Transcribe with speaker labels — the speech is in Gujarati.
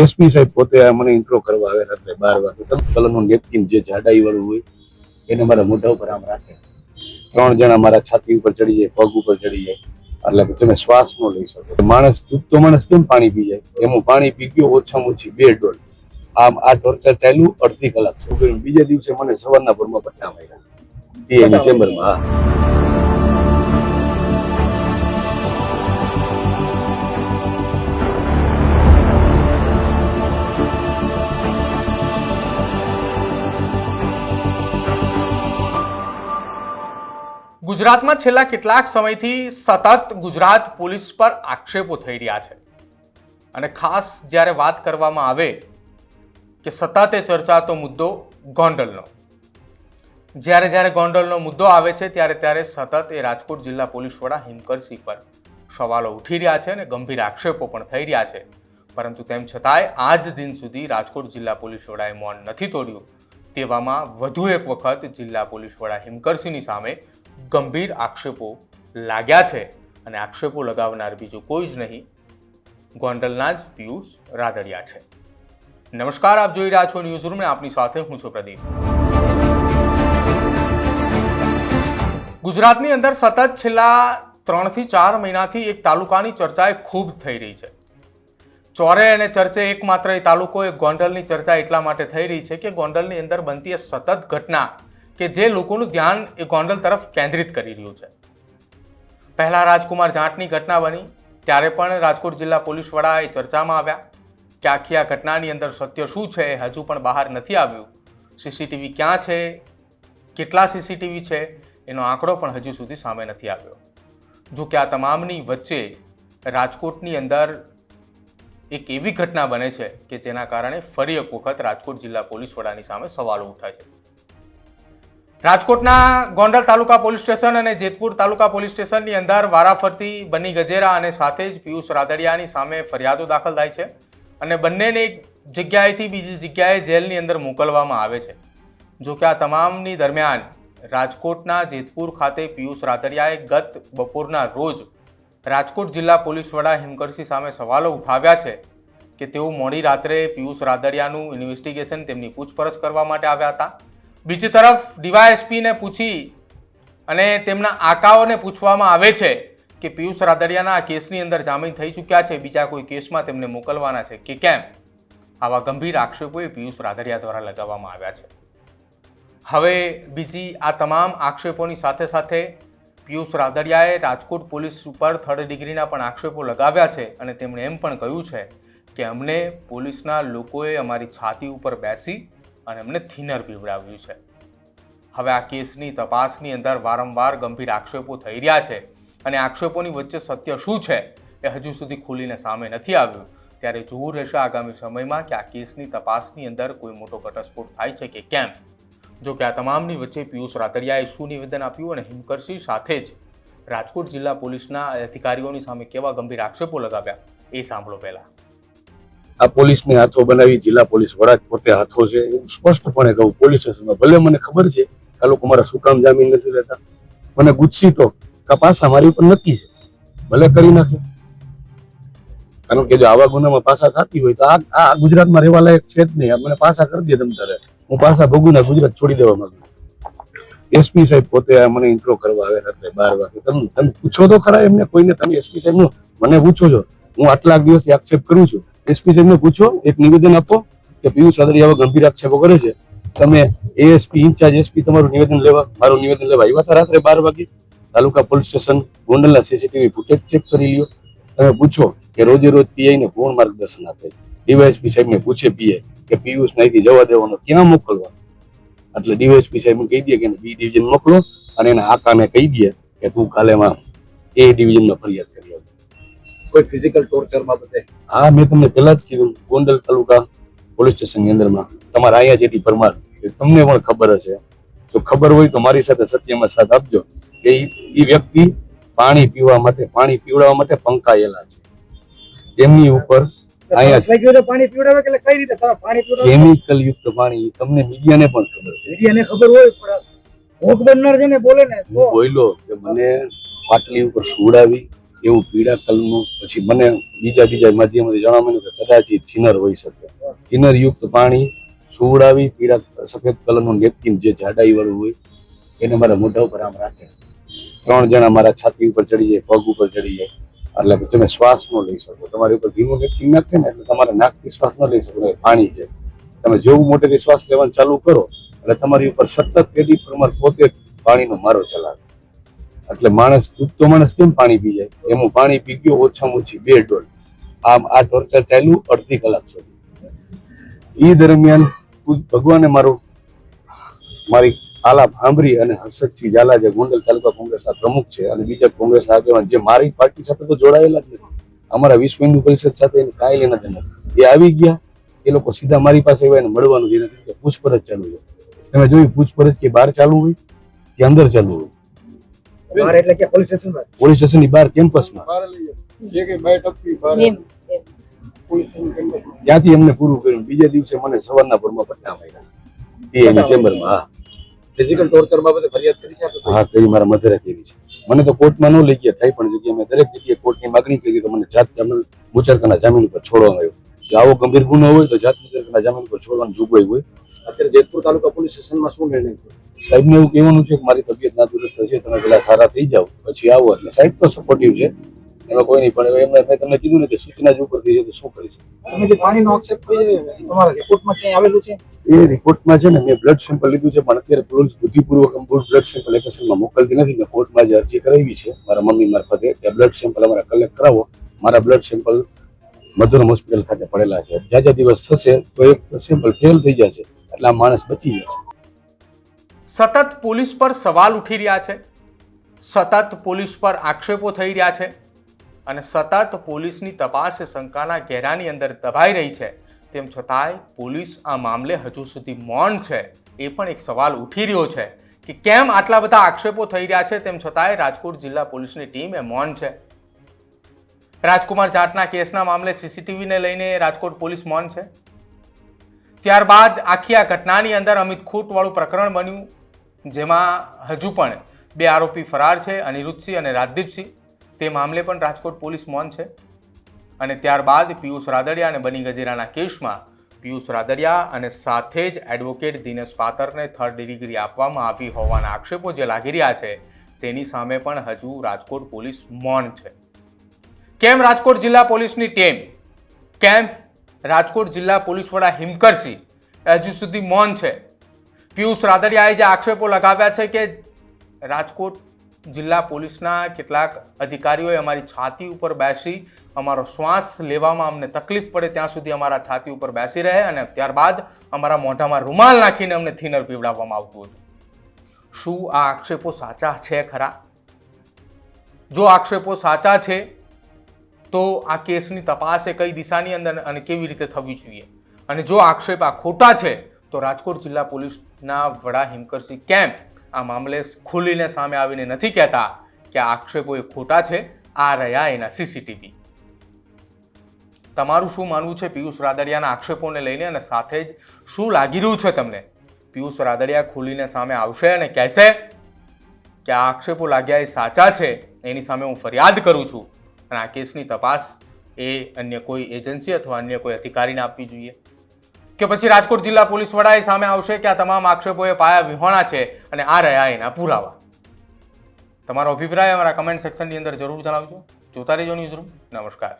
Speaker 1: એસપી સાહેબ પોતે મને ઇન્ટ્રો કરવા આવે રાત્રે 12 વાગે. કલરનું નેપકિન જે જાડાઈ વાળું હોય એને મારા મોઢા ઉપર આમ રાખે. 3 જણા મારા છાતી ઉપર ચડી જાય, પગ ઉપર ચડી જાય, એટલે કે તમે શ્વાસ ન લઈ શકો. માણસ ડૂબતો માણસ કેમ પાણી પી જાય એમ હું પાણી પી ગયો, ઓછામાં ઓછી 2 ડોલ. આમ આ ટોર્ચર ચાલ્યું અડધી કલાક. બીજે દિવસે મને સવારના પરમાં પટ્ટા માર્યા પીએની ચેમ્બરમાં.
Speaker 2: ગુજરાતમાં છેલ્લા કેટલાક સમયથી સતત ગુજરાત પોલીસ પર આક્ષેપો થઈ રહ્યા છે અને ખાસ જ્યારે વાત કરવામાં આવે કે સતત એ ચર્ચાતો મુદ્દો ગોંડલનો, જ્યારે ગોંડલનો મુદ્દો આવે છે ત્યારે સતત એ રાજકોટ જિલ્લા પોલીસ વડા હિમકરસિંહ પર સવાલો ઉઠી રહ્યા છે અને ગંભીર આક્ષેપો પણ થઈ રહ્યા છે. પરંતુ તેમ છતાંય આજ દિન સુધી રાજકોટ જિલ્લા પોલીસ વડાએ મૌન નથી તોડ્યું. તેવામાં વધુ એક વખત જિલ્લા પોલીસ વડા હિમકરસિંહની સામે ગંભીર આક્ષેપો લાગ્યા છે અને આક્ષેપો લગાવનાર બીજું કોઈ જ નહીં, ગોંડલના જ પિયુષ રાદડિયા છે. નમસ્કાર, આપ જોઈ રહ્યા છો ન્યૂઝરૂમ ને આપની સાથે હું છું પ્રદીપ. ગુજરાતની અંદર સતત છેલ્લા 3 થી 4 મહિનાથી એક તાલુકાની ચર્ચા ખૂબ થઈ રહી છે. ચોરે અને ચર્ચે એકમાત્ર એ તાલુકો એ ગોંડલની ચર્ચા એટલા માટે થઈ રહી છે કે ગોંડલની અંદર બનતી એ સતત ઘટના કે જે લોકોનું ધ્યાન એ ગોંડલ તરફ કેન્દ્રિત કરી રહ્યું છે. પહેલા રાજકુમાર જાટની ઘટના બની ત્યારે પણ રાજકોટ જિલ્લા પોલીસ વડા એ ચર્ચામાં આવ્યા કે આખી આ ઘટનાની અંદર સત્ય શું છે એ હજુ પણ બહાર નથી આવ્યું. સીસીટીવી ક્યાં છે, કેટલા સીસીટીવી છે એનો આંકડો પણ હજુ સુધી સામે નથી આવ્યો. જો કે આ તમામની વચ્ચે રાજકોટની અંદર એક એવી ઘટના બને છે કે જેના કારણે ફરી એક વખત રાજકોટ જિલ્લા પોલીસ વડાની સામે સવાલો ઉઠાય છે. રાજકોટના ગોંડલ તાલુકા પોલીસ સ્ટેશન અને જેતપુર તાલુકા પોલીસ સ્ટેશનની અંદર વારાફરતી બની ગજેરા અને સાથે જ પિયુષ રાદડિયાની સામે ફરિયાદો દાખલ થાય છે અને બંનેને એક જગ્યાએથી બીજી જગ્યાએ જેલની અંદર મોકલવામાં આવે છે. જો કે આ તમામની દરમિયાન રાજકોટના જેતપુર ખાતે પિયુષ રાદડિયાએ ગત બપોરના રોજ રાજકોટ જિલ્લા પોલીસ વડા હિમકરસિંહ સામે સવાલો ઉઠાવ્યા છે કે તેઓ મોડી રાત્રે પિયુષ રાદડિયાનું ઇન્વેસ્ટિગેશન, તેમની પૂછપરછ કરવા માટે આવ્યા હતા. બીજી તરફ ડીવાયએસપીને પૂછી અને તેમના આકાઓને પૂછવામાં આવે છે કે પિયુષ રાદડિયાના કેસની અંદર જામીન થઈ ચૂક્યા છે, બીજા કોઈ કેસમાં તેમને મોકલવાના છે કે કેમ. આવા ગંભીર આક્ષેપો એ પિયુષ રાદડિયા દ્વારા લગાવવામાં આવ્યા છે. હવે બીજી આ તમામ આક્ષેપોની સાથે સાથે પિયુષ રાદડિયાએ રાજકોટ પોલીસ ઉપર 3rd ડિગ્રીના પણ આક્ષેપો લગાવ્યા છે અને તેમણે એમ પણ કહ્યું છે કે અમને પોલીસના લોકોએ અમારી છાતી ઉપર બેસી અને અમને થિનર પીવડાવ્યું છે. હવે આ કેસની તપાસની અંદર વારંવાર ગંભીર આક્ષેપો થઈ રહ્યા છે અને આક્ષેપોની વચ્ચે સત્ય શું છે એ હજુ સુધી ખુલીને સામે નથી આવ્યું. ત્યારે જોવું રહેશે આગામી સમયમાં કે આ કેસની તપાસની અંદર કોઈ મોટો ઘટસ્ફોટ થાય છે કે કેમ. જો કે આ તમામની વચ્ચે પિયુષ રાદડિયાએ શું નિવેદન આપ્યું અને હિમકરસિંહ સાથે જ રાજકોટ જિલ્લા પોલીસના અધિકારીઓની સામે કેવા ગંભીર આક્ષેપો લગાવ્યા એ સાંભળો પહેલા.
Speaker 1: આ પોલીસને હાથો બનાવી જિલ્લા પોલીસ વડા પોતે હાથો છે એવું સ્પષ્ટપણે કહું પોલીસ સ્ટેશનમાં. ભલે મને ખબર છે આ લોકો મારા શું કામ જામીન નથી લેતા, મને ગુસ્સી તો પાસા મારી ઉપર નક્કી છે, ભલે કરી નાખે. કારણ કે જો આવા ગુનામાં પાસા થતી હોય તો આ ગુજરાતમાં રહેવા લાયક છે જ નહીં. મને પાસા કરી દે તમ તારે, હું પાસા ભોગુના ગુજરાત છોડી દેવા માંગુ. એસપી સાહેબ પોતે મને ઇન્ટ્રો કરવા આવે રાત્રે 12 વાગે. તમે પૂછો તો ખરા એમને, કોઈને તમે એસપી સાહેબ નું મને પૂછો છો, હું આટલા દિવસથી આક્ષેપ કરું છું. એસપી સાહેબને પૂછો, એક નિવેદન આપો કે પિયુષ રાદડિયા ગંભીર આક્ષેપો કરે છે, તમે એએસપી ઇન્ચાર્જ એસપી તમારું નિવેદન લેવા, મારું નિવેદન લેવા આવ્યા હતા રાત્રે 12 વાગે. તાલુકા પોલીસ સ્ટેશન ગોંડલના સીસીટીવી ફૂટેજ ચેક કરી લ્યો. તમે પૂછો કે રોજે રોજ પીઆઈ ને કોણ માર્ગદર્શન આપે. ડીવાયએસપી સાહેબને પૂછે પીઆઈ કે પિયુષ નાઈથી જવા દેવાનો, ક્યાં મોકલવા. એટલે ડીવાયએસપી સાહેબ કહી દે કે બી ડિવિઝન મોકલો અને એના આકાને કહી દે કે તું કાલેમાં એ ડિવિઝનમાં ફરિયાદ કરી આવ.
Speaker 3: કોઈ ફિઝિકલ ટોર્ચર બાબતે?
Speaker 1: હા, મેં તમને પહેલા જ કીધું, ગોંડલ તાલુકા પોલીસ સ્ટેશનની અંદરમાં તમારા અહીંયા જેટી પરમાર, તમને પણ ખબર હશે. જો ખબર હોય તો મારી સાથે સત્યમાં સાથ આપજો કે એ વ્યક્તિ પાણી પીવડાવવા માટે પંકાયેલા છે. એમની ઉપર
Speaker 3: પાણી પીવડાવે કે કઈ રીતે પાણી પીવડાવે?
Speaker 1: કેમિકલ યુક્ત પાણી. તમને મીડિયાને પણ ખબર છે.
Speaker 3: મીડિયાને ખબર હોય પણ ભોગ બનનાર જેને બોલે ને
Speaker 1: હું બોલ્યો કે મને પાટલી ઉપર સુવડાવી એવું પીળા કલરનું, પછી મને બીજા માધ્યમથી જાણવા મળ્યું કે કદાચ એ થિનર હોઈ શકે. થિનર યુક્ત પાણી સુવડાવી પીળા સફેદ કલરનું નેપકિન જે જાડાઈ વાળું હોય એને મારા મોઢા ઉપર આમ રાખે. 3 જણા મારા છાતી ઉપર ચડી જાય, પગ ઉપર ચડી જાય, એટલે કે તમે શ્વાસ ન લઈ શકો. તમારી ઉપર ભીનું નેપકિન નાખે ને એટલે તમારે નાકથી શ્વાસ ન લઈ શકો. પાણી છે, તમે જેવું મોટેથી શ્વાસ લેવાનું ચાલુ કરો એટલે તમારી ઉપર સતત પેલી પ્રમાણ પોતે પાણીનો મારો ચલાવે. એટલે માણસ કૂદતો માણસ કેમ પાણી પી જાય એમ હું પાણી પી ગયો, ઓછામાં ઓછી 2 ડોલ. આ ટોર્ચર ચાલ્યું અડધી કલાક સુધી. એ દરમિયાન ભગવાને મારી આલાપ સાંભળી અને હર્ષદસિંહ ઝાલા જે ગોંડલ તાલુકા કોંગ્રેસના પ્રમુખ છે અને બીજા કોંગ્રેસના આગેવાન જે મારી પાર્ટી સાથે તો જોડાયેલા જ નથી, અમારા વિશ્વ હિન્દુ પરિષદ સાથે એને કાંઈ લેના દેના નથી. એ આવી ગયા, એ લોકો સીધા મારી પાસે આવ્યા, એને મળવાનું જેને કે પૂછપરછ ચાલુ છે. તમે જોયું પૂછપરછ કે બહાર ચાલુ હોય કે અંદર ચાલુ હોય?
Speaker 3: બહાર એટલે કે પોલીસ સ્ટેશનમાં
Speaker 1: પોલીસ સ્ટેશનની બહાર કેમ્પસમાં. ત્યાંથી એમને પૂરું કર્યું. બીજા દિવસે મને સવારના પરમાં પટ્ટા માર્યા પીએની ચેમ્બરમાં. હા,
Speaker 3: ફિઝિકલ ટોર્ચર બાબતે ફરિયાદ કરી છે આપણે?
Speaker 1: હા, કરી, મારા મધરે કરી છે. મને તો કોર્ટમાં ન લઈ ગયા, કઈ પણ જગ્યાએ મેં દરેક જગ્યાએ કોર્ટની માગણી કરી તો મને જાત મુચરકાના જામીન ઉપર છોડવામાં આવ્યો. જો આવો ગંભીર ગુનો હોય તો જાત મુચરકાના જામીન ઉપર છોડવાની જોગવાઈ હોય.
Speaker 3: અત્યારે જેતપુર તાલુકા પોલીસ સ્ટેશનમાં શું નિર્ણય થયો?
Speaker 1: સાહેબને એવું કહેવાનું છે કે મારી તબિયત નાદુરસ્ત છે, તમે પેલા સારા થઈ જાઓ પછી આવો. એટલે સાહેબ તો સપોર્ટિવ છે, એમાં કોઈ નહીં. પણ એમને મેં તમને કીધું ને કે સૂચના જ ઉપરથી છે તો શું કરી શકે.
Speaker 3: તમે જે પાણીનો આક્ષેપ કર્યો તમારા રિપોર્ટમાં ક્યાંય આવેલું છે?
Speaker 1: એ રિપોર્ટમાં છે ને મેં બ્લડ સેમ્પલ લીધું છે, પણ અત્યારે પોલીસ બુદ્ધિપૂર્વક બ્લડ સેમ્પલ એપ્લિકેશનમાં મોકલતી નથી. મેં કોર્ટમાં જે અરજી કરાવી છે મારા મમ્મી મારફતે કે બ્લડ સેમ્પલ અમારા કલેક્ટ કરાવો. મારા બ્લડ સેમ્પલ મધુરમ હોસ્પિટલ ખાતે પડેલા છે. જ્યાં દિવસ થશે તો એક સેમ્પલ ફેલ થઈ જશે એટલે આ માણસ બચી જશે.
Speaker 2: સતત પોલીસ પર સવાલ ઉઠી રહ્યા છે, સતત પોલીસ પર આક્ષેપો થઈ રહ્યા છે અને સતત પોલીસની તપાસ શંકાના ઘેરાની અંદર દબાઈ રહી છે. તેમ છતાંય પોલીસ આ મામલે હજુ સુધી મૌન છે. એ પણ એક સવાલ ઉઠી રહ્યો છે કે કેમ આટલા બધા આક્ષેપો થઈ રહ્યા છે તેમ છતાંય રાજકોટ જિલ્લા પોલીસની ટીમ એ મૌન છે. રાજકુમાર જાટના કેસના મામલે સીસીટીવીને લઈને રાજકોટ પોલીસ મૌન છે. ત્યારબાદ આખી આ ઘટનાની અંદર અમિત ખૂંટવાળું પ્રકરણ બન્યું, જેમાં હજુ પણ 2 આરોપી ફરાર છે, અનિરુદ્ધસિંહ અને રાજદીપસિંહ. તે મામલે પણ રાજકોટ પોલીસ મૌન છે. અને ત્યારબાદ પિયુષ રાદડિયા અને બની ગજેરાના કેસમાં પિયુષ રાદડિયા અને સાથે જ એડવોકેટ દિનેશ પાતરને 3rd ડિગ્રી આપવામાં આવી હોવાના આક્ષેપો જે લાગી રહ્યા છે તેની સામે પણ હજુ રાજકોટ પોલીસ મૌન છે. કેમ રાજકોટ જિલ્લા પોલીસની ટીમ, કેમ રાજકોટ જિલ્લા પોલીસ વડા હિમકરસિંહ હજુ સુધી મૌન છે? પિયુષ રાદડિયાએ જે આક્ષેપો લગાવ્યા છે કે રાજકોટ જિલ્લા પોલીસના કેટલાક અધિકારીઓએ અમારી છાતી ઉપર બેસી અમારો શ્વાસ લેવામાં અમને તકલીફ પડે ત્યાં સુધી અમારા છાતી ઉપર બેસી રહે અને ત્યારબાદ અમારા મોઢામાં રૂમાલ નાખીને અમને થિનર પીવડાવવામાં આવતું હતું. શું આ આક્ષેપો સાચા છે ખરા? જો આક્ષેપો સાચા છે તો આ કેસની તપાસ એ કઈ દિશાની અંદર અને કેવી રીતે થવી જોઈએ? અને જો આક્ષેપ આ ખોટા છે તો રાજકોટ જિલ્લા પોલીસના વડા હિમકરસિંહ કેમ આ મામલે ખુલીને સામે આવીને નથી કહેતા કે આ આક્ષેપો એ ખોટા છે, આ રહ્યા એના સીસીટીવી? તમારું શું માનવું છે પિયુષ રાદડિયાના આક્ષેપોને લઈને અને સાથે જ શું લાગી રહ્યું છે તમને? પિયુષ રાદડિયા ખુલીને સામે આવશે અને કહેશે કે આ આક્ષેપો લાગ્યા એ સાચા છે, એની સામે હું ફરિયાદ કરું છું અને આ કેસની તપાસ એ અન્ય કોઈ એજન્સી અથવા અન્ય કોઈ અધિકારીને આપવી જોઈએ? કે પછી રાજકોટ જિલ્લા પોલીસ વડાએ સામે આવશે કે આ તમામ આક્ષેપો એ પાયા વિહોણા છે અને આ રહ્યા એના પુરાવા? તમારો અભિપ્રાય અમારા કમેન્ટ સેક્શનની અંદર જરૂર જણાવજો. જોતા રહેજો ન્યૂઝરૂમ. નમસ્કાર.